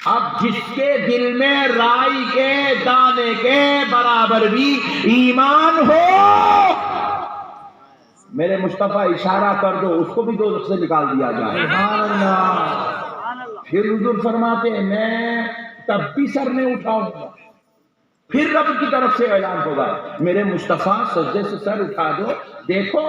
اب جس کے دل میں رائی کے دانے کے برابر بھی ایمان ہو، میرے مصطفیٰ اشارہ کر دو اس کو بھی دوزخ سے نکال دیا جائے۔ سبحان اللہ۔ پھر حضور فرماتے ہیں میں تب بھی سر نہیں اٹھاؤں گا، پھر رب کی طرف سے اعلان ہوگا میرے مصطفیٰ سجدے سے سر اٹھا دو، دیکھو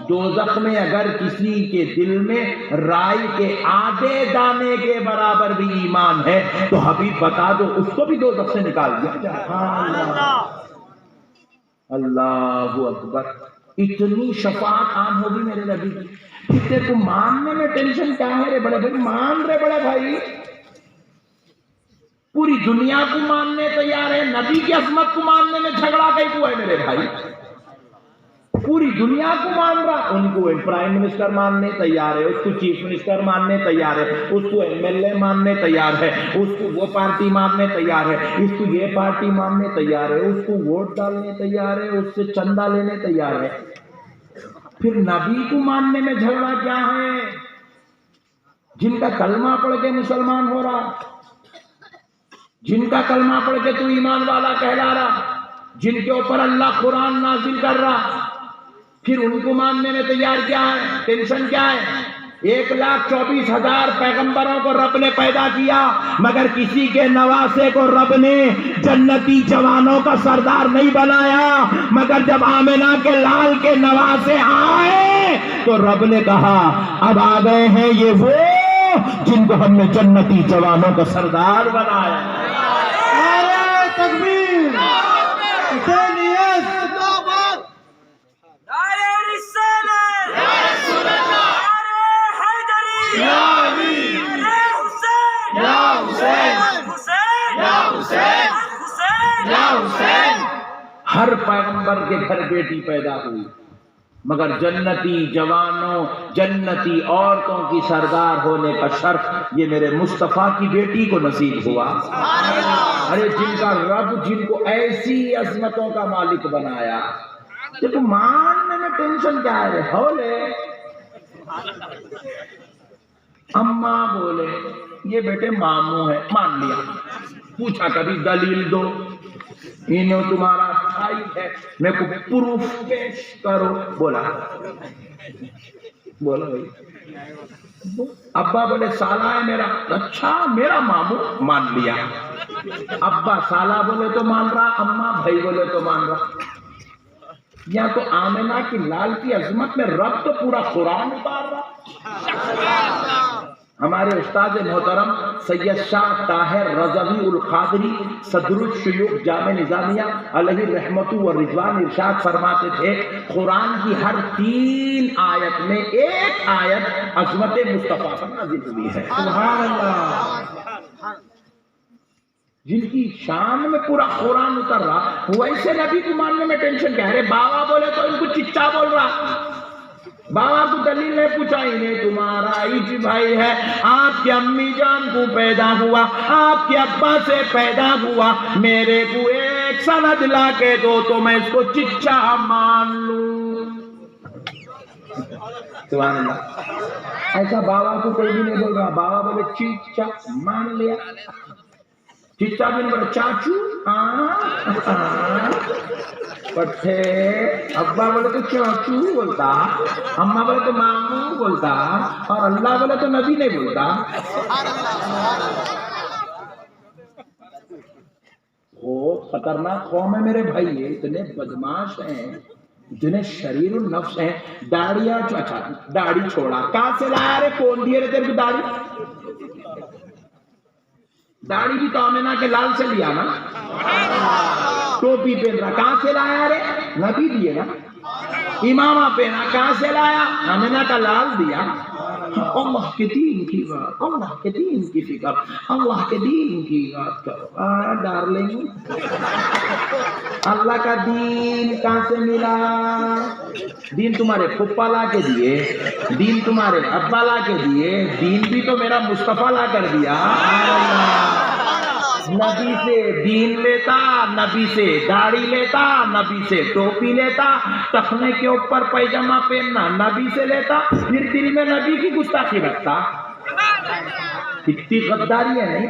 دوزخ میں اگر کسی کے دل میں رائی کے آدھے دانے کے برابر بھی ایمان ہے تو حبیب بتا دو اس کو بھی دوزخ سے نکال دیا جائے۔ اللہ اکبر، اتنی شفاعت عام ہوگی میرے نبی کی، تیرے کو ماننے میں ٹینشن کیا ہے رے بڑے بھائی؟ مان رے بڑے بھائی، پوری دنیا کو ماننے تیار ہے، نبی کی عظمت کو ماننے میں جھگڑا کیوں ہے میرے بھائی؟ پوری دنیا کو مان رہا، ان کو پرائم منسٹر ماننے تیار ہے، اس کو چیف منسٹر ماننے تیار ہے، اس کو ایم ایل اے ماننے تیار ہے، اس کو وہ پارٹی ماننے تیار ہے، اس کو یہ پارٹی ماننے تیار ہے، اس کو ووٹ ڈالنے تیار ہے، اس سے چندہ لینے تیار ہے، پھر نبی کو ماننے میں جھگڑا کیا ہے؟ جن کا کلمہ پڑھ کے مسلمان ہو رہا، جن کا کلمہ پڑھ کے تو ایمان والا کہلا رہا، جن کے اوپر اللہ قرآن نازل کر رہا، پھر ان کو ماننے میں تیار کیا ہے؟ ٹینشن کیا ہے؟ 1,24,000 پیغمبروں کو رب نے پیدا کیا، مگر کسی کے نواسے کو رب نے جنتی جوانوں کا سردار نہیں بنایا، مگر جب آمنہ کے لال کے نواسے آئے تو رب نے کہا اب آ گئے ہیں یہ وہ جن کو ہم نے جنتی جوانوں کا سردار بنایا۔ نعرہ تکبیر، حسینیت، نعرہ رسالت، یا رسول اللہ، نعرہ حیدری، یا علی، نعرہ حسین، یا حسین، حسین، یا حسین، حسین، یا حسین۔ ہر پیغمبر کے گھر بیٹی پیدا ہوئی، مگر جنتی جوانوں جنتی عورتوں کی سردار ہونے کا شرف یہ میرے مصطفیٰ کی بیٹی کو نصیب ہوا۔ ارے جن کا رب جن کو ایسی عظمتوں کا مالک بنایا، دیکھو ماننے میں ٹینشن کیا ہے؟ ہولے اماں بولے یہ بیٹے ماموں ہے، مان لیا، پوچھا کبھی دلیل دو، انہوں تمہارا بھائی ہے، میں کو پروف پیش کرو، بولا بھائی، ابا بولے سالہ ہے میرا، اچھا میرا ماموں، مان لیا، ابا سالہ بولے تو مان رہا، اماں بھائی بولے تو مان رہا۔ یا تو آمنہ کی لال کی عظمت میں رب تو پورا قرآن اتار رہا۔ ہمارے استاد محترم سید شاہ طاہر رضوی القادری صدر الشیوخ جامع نظامیہ علیہ رحمت و رضوان ارشاد فرماتے تھے قرآن کی ہر 3 آیت میں ایک آیت عظمت مصطفیٰ پر نازل ہوئی ہے۔ سبحان اللہ، جن کی شان میں پورا قرآن اتر رہا، ویسے نبی کو ماننے میں ٹینشن کیا ہے؟ بابا بولے تو ان کو چچا بول رہا، بابا کو دلیل نہیں پوچھا، انہیں تمہارا ایج بھائی ہے، آپ کی امی جان کو پیدا ہوا، آپ کے ابا سے پیدا ہوا، میرے کو ایک سند لا کے دو تو میں اس کو چچا مان لوں۔ سبحان اللہ، ایسا بابا کو کوئی بھی نہیں بول رہا، بابا بولے چچا مان لیا، چچا بھی نہیں بولے چاچو پٹھے، ابا بولے تو چاچو بولتا، اماں بولے تو ماموں بولتا، اور اللہ بولے تو نبی نہیں بولتا۔ بہت خطرناک قوم ہے میرے بھائی، یہ اتنے بدماش ہیں، اتنے شریر النفس ہیں۔ داڑیاں داڑھی چھوڑا، کہاں سے لایا رے؟ کون دیے رے تیرے کو داڑھی؟ داڑھی بھی تو آمنہ کے لال سے لیا نا، ٹوپی پہن رہا کہاں سے لایا رے؟ نبی دیے نا، امامہ پہنا کہاں سے لایا؟ آمنہ کا لال دیا۔ اللہ کے دین کی بات، اللہ کے دین کی فکر، اللہ کے دین کی بات کرو ڈارلنگ۔ اللہ کا دین کہاں سے ملا؟ دین تمہارے پھپا لا کے دیے، دین تمہارے ابا لا کے دیے، دین بھی تو میرا مصطفیٰ لا کر دیا۔ نبی سے دین لیتا، نبی سے داڑھی لیتا، نبی سے ٹوپی لیتا، ٹخنے کے اوپر پیجامہ پہننا نبی سے لیتا، پھر دل میں نبی کی گستاخی رکھتا۔ کتنی غداری ہے نہیں؟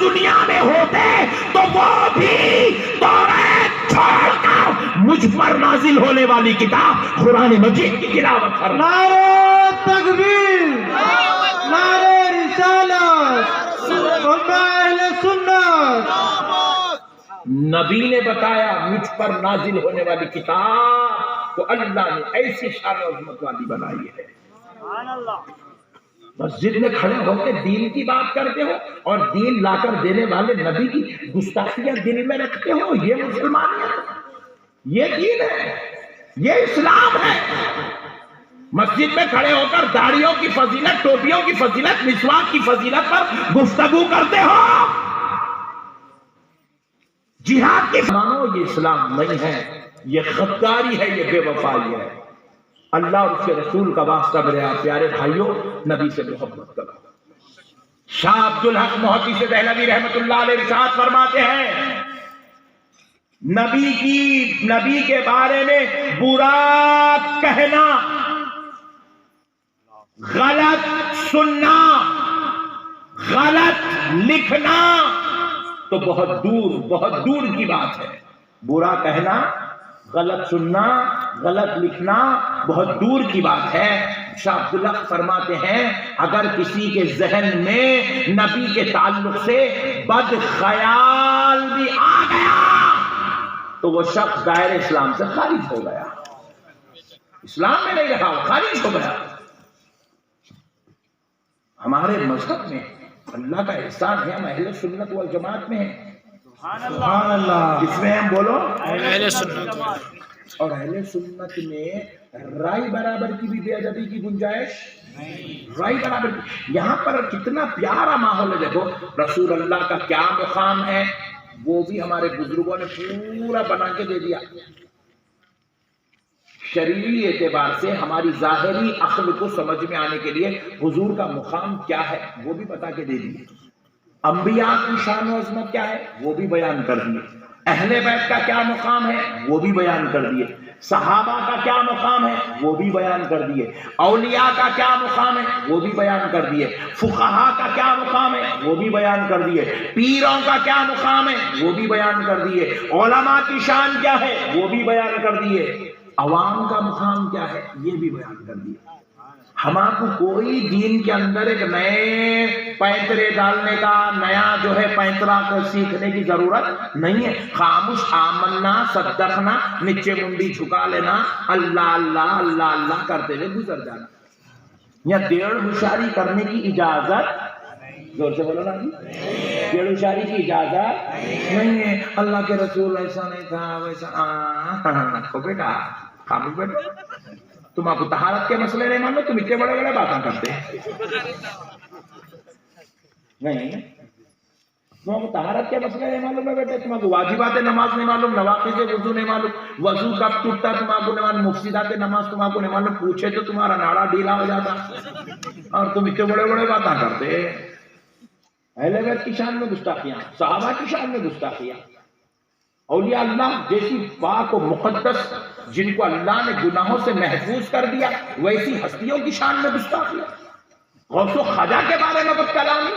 دنیا میں ہوتے تو وہ بھی توریت چھوڑ کر مجھ پر نازل ہونے والی کتاب قرآن مجید کی تلاوت کرنا۔ نعرہ تکبیر، نعرہ رسالت، امہ اہل سنت۔ نبی نے بتایا مجھ پر نازل ہونے والی کتاب کو اللہ نے ایسی شان و عظمت والی بنائی ہے۔ مسجد میں کھڑے ہو کے دین کی بات کرتے ہو اور دین لا کر دینے والے نبی کی گستاخیاں دل میں رکھتے ہو، یہ مسلمانیت، یہ دین ہے، یہ اسلام ہے۔ مسجد میں کھڑے ہو کر داڑھیوں کی فضیلت، ٹوپیوں کی فضیلت، مسواک کی فضیلت پر گفتگو کرتے ہو، جہاد کی مانو، یہ اسلام نہیں ہے، یہ غداری ہے، یہ بے وفائی ہے۔ اللہ اور اس کے رسول کا واسطہ میرے آپ پیارے بھائیوں، نبی سے محبت کرو۔ شاہ عبدالحق محدث دہلوی رحمت اللہ علیہ ارشاد فرماتے ہیں، نبی کے بارے میں برا کہنا، غلط سننا، غلط لکھنا تو بہت دور کی بات ہے۔ برا کہنا، غلط سننا، غلط لکھنا بہت دور کی بات ہے۔ شاہ عبداللہ فرماتے ہیں اگر کسی کے ذہن میں نبی کے تعلق سے بد خیال بھی آ گیا تو وہ شخص دائرہ اسلام سے خارج ہو گیا، اسلام میں نہیں رہا، خارج ہو گیا۔ ہمارے مذہب میں اللہ کا احسان ہے، ہم اہل سنت والجماعت میں ہیں، سبحان اللہ، جس میں ہم بولو اہل سنت، اور اہل سنت میں رائے برابر کی بھی بے ادبی کی گنجائش نہیں، رائے برابر کی۔ یہاں پر کتنا پیارا ماحول ہے، دیکھو رسول اللہ کا کیا مقام ہے، وہ بھی ہمارے بزرگوں نے پورا بنا کے دے دیا۔ شرعی اعتبار سے ہماری ظاہری عقل کو سمجھ میں آنے کے لیے حضور کا مقام کیا ہے وہ بھی بتا کے دے دیے، انبیاء کی شان و عظمت کیا ہے وہ بھی بیان کر دیے، اہل بیت کا کیا مقام ہے وہ بھی بیان کر دیے، صحابہ کا کیا مقام ہے وہ بھی بیان کر دیے، اولیاء کا کیا مقام ہے وہ بھی بیان کر دیے، فقہاء کا کیا مقام ہے وہ بھی بیان کر دیے، پیروں کا کیا مقام ہے وہ بھی بیان کر دیے، علماء کی شان کیا ہے وہ بھی بیان کر دیے، عوام کا مقام کیا ہے یہ بھی بیان کر دیا۔ ہمارے کو کوئی دین کے اندر ایک نئے پینترے ڈالنے کا، نیا جو ہے پینترا کو سیکھنے کی ضرورت نہیں ہے۔ خاموش آمنا صدقنا، نیچے منڈی جھکا لینا، اللہ اللہ اللہ اللہ کرتے ہوئے گزر جانا، یا ڈیڑھ ہوشیاری کرنے کی اجازت، زور سے بولو نا جی، ڈیڑھ ہوشیاری کی اجازت نہیں ہے۔ اللہ کے رسول ایسا نہیں تھا ویسا، بیٹا خاموش بیٹھو، تم آپ کو طہارت کے مسئلے نہیں معلوم، تم اتنے بڑے بڑے باتیں کرتے نہیں، تم آپ کو طہارت کے مسئلے نہیں معلوم ہے بیٹے، تم آپ کو واجبات نماز نہیں معلوم، نواقض وضو نہیں معلوم، وضو کب ٹوٹتا تم آپ کو نہیں معلوم، مفسدات نماز تم آپ کو نہیں معلوم، پوچھے تو تمہارا ناڑا ڈھیلا ہو جاتا، اور تم اتنے بڑے بڑے باتیں کرتے۔ اہل بیت کی شان میں گستاخیاں، صحابہ کی شان میں گستاخیاں، اولیاء اللہ جیسی پاک و مقدس جن کو اللہ نے گناہوں سے محفوظ کر دیا، ویسی ہستیوں کی شان میں گستاخیاں، غوث و خواجہ کے بارے میں بد کلامی،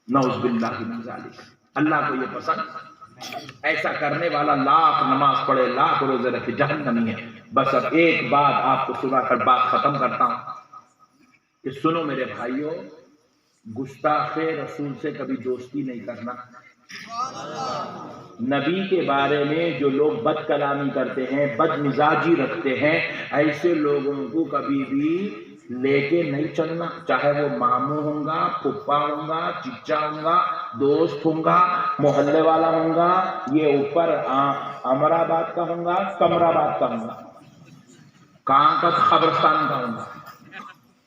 نعوذ باللہ من ذالک۔ اللہ کو یہ پسند، ایسا کرنے والا لاکھ نماز پڑھے، لاکھ روزے رکھے، جہنمی ہے۔ بس اب ایک بات آپ کو سنا کر بات ختم کرتا ہوں کہ سنو میرے بھائیوں، گستاخ رسول سے کبھی دوستی نہیں کرنا۔ نبی کے بارے میں جو لوگ بد کلامی کرتے ہیں، بد مزاجی رکھتے ہیں، ایسے لوگوں کو کبھی بھی لے کے نہیں چلنا، چاہے وہ ماموں ہوں گا، پھپھا ہوں گا، چچا ہوں گا، دوست ہوں گا، محلے والا ہوں گا، یہ اوپر امرآباد کا ہوں گا، کمرآباد کا ہوں گا، کہاں کا قبرستان کا ہوں گا،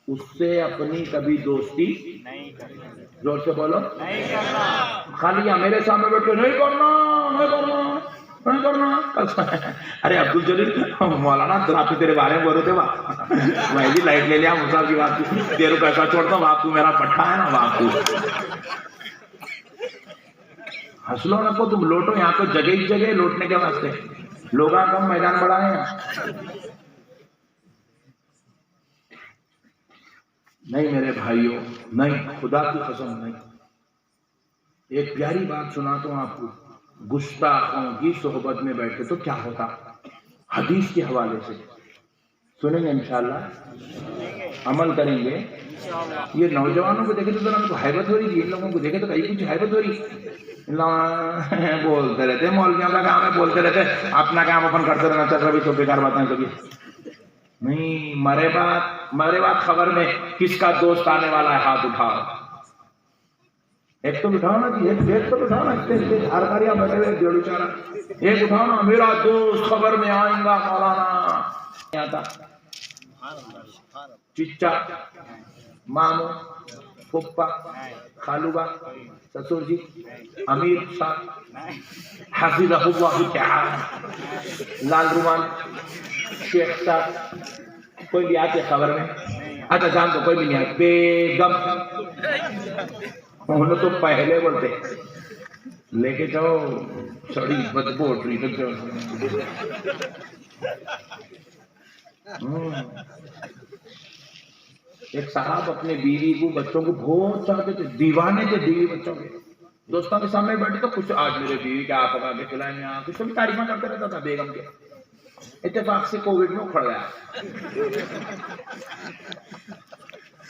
اس سے اپنی کبھی دوستی نہیں کرنا، زور سے بولو نہیں کرنا۔ خالی میرے سامنے بیٹھ کے نہیں کرنا نہیں کرنا نہیں کرنا، ارے عبد الجلیل مولانا آپ تیرے بارے میں بول رہے تھے، میں بھی لائٹ لے لیا موسیٰ کی بات کی، تیرے کو ایسا چھوڑتا ہوں، باپ تو میرا پٹھا ہے نا، باپ تو ہنس لو نہ کو، تم لوٹو، یہاں تو جگہ ہی جگہ لوٹنے کے واسطے، لوگاں کم میدان بڑا ہے۔ نہیں میرے بھائیوں، نہیں، خدا کی قسم نہیں، ایک پیاری بات سناتا ہوں آپ کو. گستاخوں کی صحبت میں بیٹھے تو کیا ہوتا, حدیث کے حوالے سے سنیں گے انشاءاللہ, عمل کریں گے. یہ نوجوانوں کو دیکھے تو ذرا ان کو حیبت ہو رہی تھی, ان لوگوں کو دیکھے تو کہیں کچھ حیبت ہو رہی. بولتے رہتے مولویوں کا کام ہے, بولتے رہتے, اپنا کام اپن کرتے رہنا. چل کبھی تو بیکار باتیں کبھی نہیں. مرے بات خبر میں کس کا دوست آنے والا ہے, ہاتھ اٹھاؤ. ایک تو بٹھاؤ نا جی, ایک تو بٹھاؤ نا, ہر کاریاں بیٹھے ہوئے جوڑی چارہ, ایک اٹھاؤ نا. میرا دوست خبر میں آئیں گا مولانا آتا, چچا, مامو, پھپھا, خالو با, سسر جی, امیر صاحب حفظہ اللہ تعالی, لال رومان, شیخ صاحب, کوئی بھی آتے خبر میں. اچھا جان تو کوئی بھی نہیں آتے. بیگم, انہوں تو پہلے بولتے لے کے جاؤ چڑی بدبو اٹھ رہی تو ایک صاحب اپنے بیوی کو بچوں کو بہت چاہتے تھے, دیوانے تھے بیوی بچوں کے. دوستوں کے سامنے بیٹھے تو کچھ آج میرے بیوی کیا پکا کے کھلائیں, یہاں کچھ بھی تعریفیں کرتے رہتا تھا بیگم کے. اتفاق سے کووڈ میں اکھڑ گیا.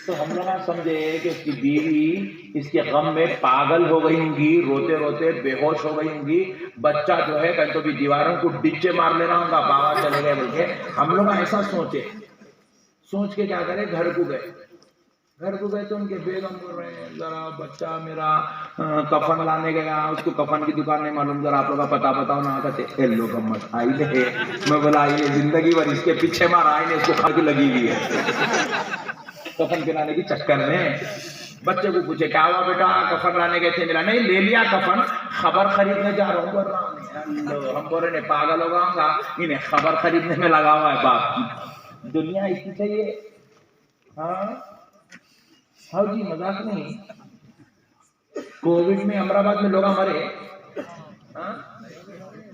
تو ہم لوگ سمجھے کہ اس کی بیوی اس کے غم میں پاگل ہو گئی ہوں گی, روتے روتے بے ہوش ہو گئی ہوں گی. بچہ جو ہے کہیں تو بھی دیواروں کو ڈچے مار لے رہا ہوں گا, بابا چلے گئے بول کے. ہم لوگ ایسا سوچ کے کیا کرے, گھر کو گئے تو ان کے بیگم بول رہے ہیں ذرا بچہ میرا کفن لانے گیا, اس کو کفن کی دکان نہیں معلوم, ذرا آپ لوگ کا پتہ بتاؤ نا. کہتے لوگ مت آئی لے. میں بولا آئی لے, زندگی بھر اس کے پیچھے مار آئی نے, اس کو خرچ لگی ہوئی ہے کفن پلانے کی چکر میں. بچے کو پوچھے کیا ہوا بیٹا, کفن لانے گئے تھے, ملا نہیں, لے لیا کفن, خبر خریدنے جا رہا ہوں. بول رہا ہوں ہم بول رہے ہیں پاگل ہوگا ہوں گا, انہیں خبر خریدنے میں لگا ہوا ہے باپ کی. دنیا اسی چاہیے. ہاں جی, مذاق نہیں. کووڈ میں امراباد میں لوگ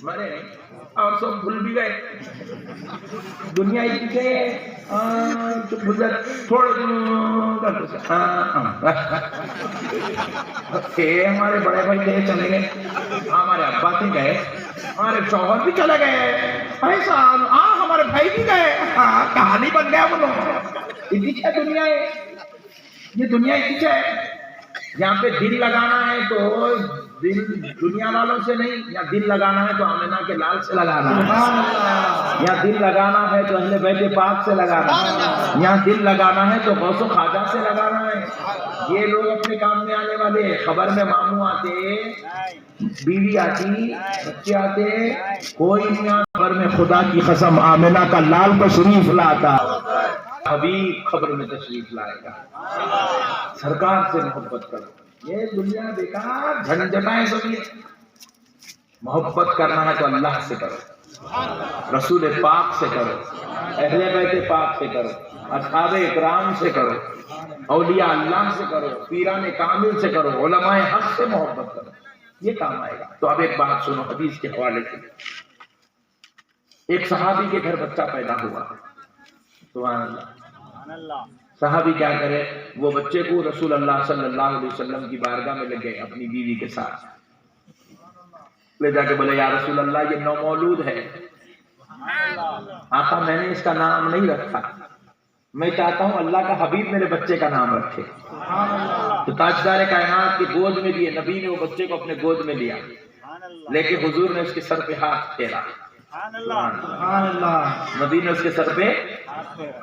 مرے اور سب بھول بھی گئے. دنیا اسی چاہیے. تھوڑے ہمارے بڑے بھائی تھے چلے گئے, ہمارے ابا سے گئے, ہمارے شوہر بھی چلے گئے, ایسا ہمارے بھائی بھی گئے. کہانی بن گیا وہ لوگ. اسی ہے دنیا ہے, یہ دنیا اسی ہے. یہاں پہ دل لگانا ہے تو دل دنیا والوں سے نہیں, یا دل لگانا ہے تو آمنہ کے لال سے لگانا ہے, یا دل لگانا ہے تو اہل بیت پاک سے لگانا ہے, یا دل لگانا ہے تو غوث و خواجہ سے لگانا ہے. یہ لوگ اپنے کام میں آنے والے. خبر میں ماموں آتے, بیوی آتی, بچے آتے, کوئی نہیں آتا. خبر میں خدا کی قسم آمنہ کا لال تشریف لاتا, حبیب خبر میں تشریف لائے گا. سرکار سے محبت کرو. یہ دنیا بیکار جھنجھٹائیں سب. محبت کرنا ہے تو اللہ سے کرو, رسول پاک سے کرو, اہل بیت پاک سے کرو, اصحاب اکرام سے کرو, اولیاء اللہ سے کرو, پیران کامل سے کرو, علماء حق سے محبت کرو. یہ کام آئے گا. تو اب ایک بات سنو حدیث کے حوالے سے. ایک صحابی کے گھر بچہ پیدا ہوا. سبحان اللہ. صحابی کیا کرے, وہ بچے کو رسول اللہ صلی اللہ علیہ وسلم کی بارگاہ میں لے گئے اپنی بیوی کے ساتھ. لے جا کے بولے یا رسول اللہ یہ نومولود ہے, آقا میں نے اس کا نام نہیں رکھا, میں چاہتا ہوں اللہ کا حبیب میرے بچے کا نام رکھے. تو تاجدار کائنات کی گود میں لیے, نبی نے وہ بچے کو اپنے گود میں لیا, لیکن حضور نے اس کے سر پہ ہاتھ پھیرا. نبی نے اس کے سر پہ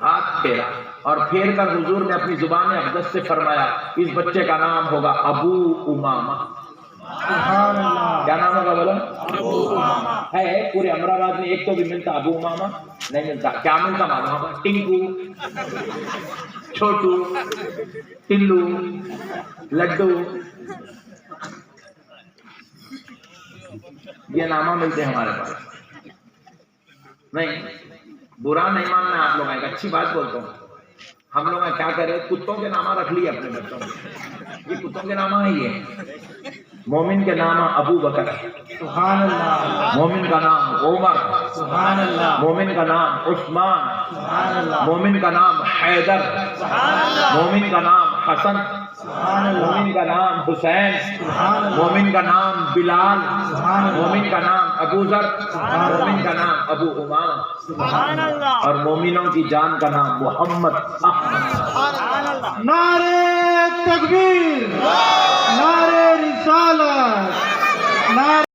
ہاتھ پھیرا, اور پھیر کر حضور نے اپنی زبان اقدس سے فرمایا اس بچے کا نام ہوگا ابو امامہ. کیا نام ہوگا بولو؟ ابو امامہ. ہے پورے امراباد میں ایک تو بھی ملتا ابو امامہ نہیں ملتا. کیا ملتا معلوم ہوگا؟ ٹنکو, چھوٹو, ٹلو, لڈو, یہ نامہ ملتے ہیں ہمارے پاس. نہیں برا نہیں ماننا آپ لوگ, ایک اچھی بات بولتا ہوں. ہم لوگ کیا کرے, کتوں کے نامہ رکھ لیے اپنے بچوں کے. یہ کتوں کے نامہ ہے. یہ مومن کے نام ابو بکر, سبحان اللہ. مومن کا نام عمر, سبحان اللہ. مومن کا نام عثمان, سبحان اللہ. مومن کا نام حیدر, سبحان اللہ. مومن کا نام حسن، مومن کا نام حسین، مومن کا نام بلال، مومن کا نام ابو ذر، مومن کا نام ابو امامہ، اور مومنوں کی جان کا نام محمد احمد۔ نعرہ تکبیر،